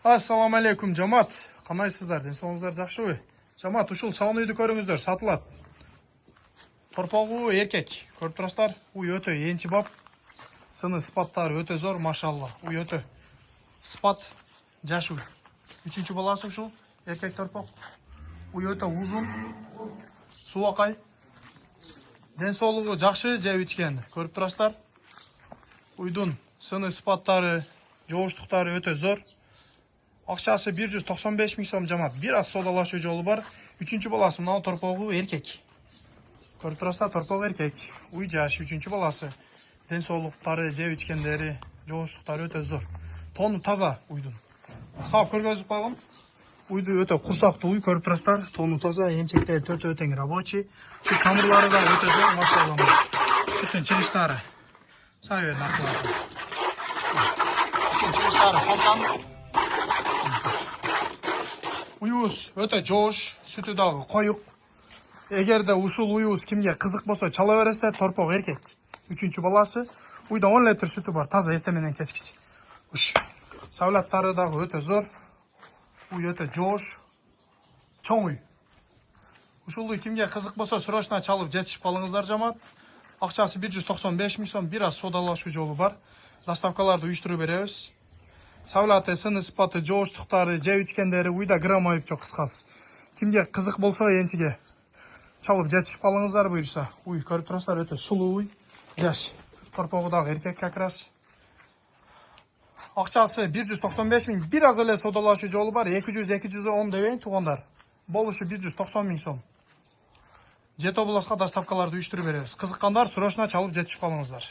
Assalamu alaikum жамаат. Кандайсыздар? Денсаулыгыңыздар жакшыбы? Жамаат, ушул салон үйдү көрүңүздөр, сатылат. Торпогу эркек. Көрүп турасыздар? Уй өтө энчи бап. Сыны сыпаттары өтө зор, машалла. Уй өтө сыпат, жаш уй. Үчүнчү баласы ушул эркек торпок. Уй өтө узун, субакай. Денсаулыгы жакшы, жеп ичкен. Көрүп турасыздар? Уйдун сыны сыпаттары, жооштуктары өтө зор. Акчасы 195 миң сом жамаат. Бир аз содалашуу жолу бар. Үчүнчү баласы мына торпогу эркек. Көрүп турасыздар, торпог эркек. Уй жаш, үчүнчү баласы. Денсаулыктары, жеп ичкендери, жооштуктары өтө зор. Тону таза уйдун. Саап көргөзүп койгом. Уйду өтө курсактуу уй, көрүп турасыздар. Тону таза, эмчектери өтө тең рабочий. Сүт тамырлары да өтө зор, машалла. Сүттүн чыгыштары. Сай наркылар. Сүттүн чыгыштары солтан. Уюбуз өтө жоош, сүтү дагы коюк. Эгерде ушул уюбуз кимге кызык болсо чала бересиздер. Торпог эркек. Үчүнчү баласы. Уйда 10 литр сүтү бар, таза эртең менен кечкич. Уш. Савлаттары дагы өтө зор. Уй өтө жоош. Чоң уй. Ушул уй кимге кызык болсо срочно чалып жетишип калыңыздар жамаат. Акчасы 195 миң сом, бир аз содалашуу жолу бар. Доставкаларды уюштуруп беребиз. Савлаты, сыны сыпаты, жооштуктары, жеп ичкендери уйда грамм айып жок, кыскасы. Кимге кызык болсо энчиге чалып жетишип калыңыздар буюрса. Уй көрүп турасыздар, өтө сулуу уй. Жаш. Торпогу дагы эркек как раз. Акчасы 195 миң, бир аз эле содалашуу жолу бар. 200-210 дебейин туугандар. Болушу 190 миң сом. Жет областка доставкаларды уюштуруп беребиз. Кызыккандар срочно чалып жетишип калыңыздар.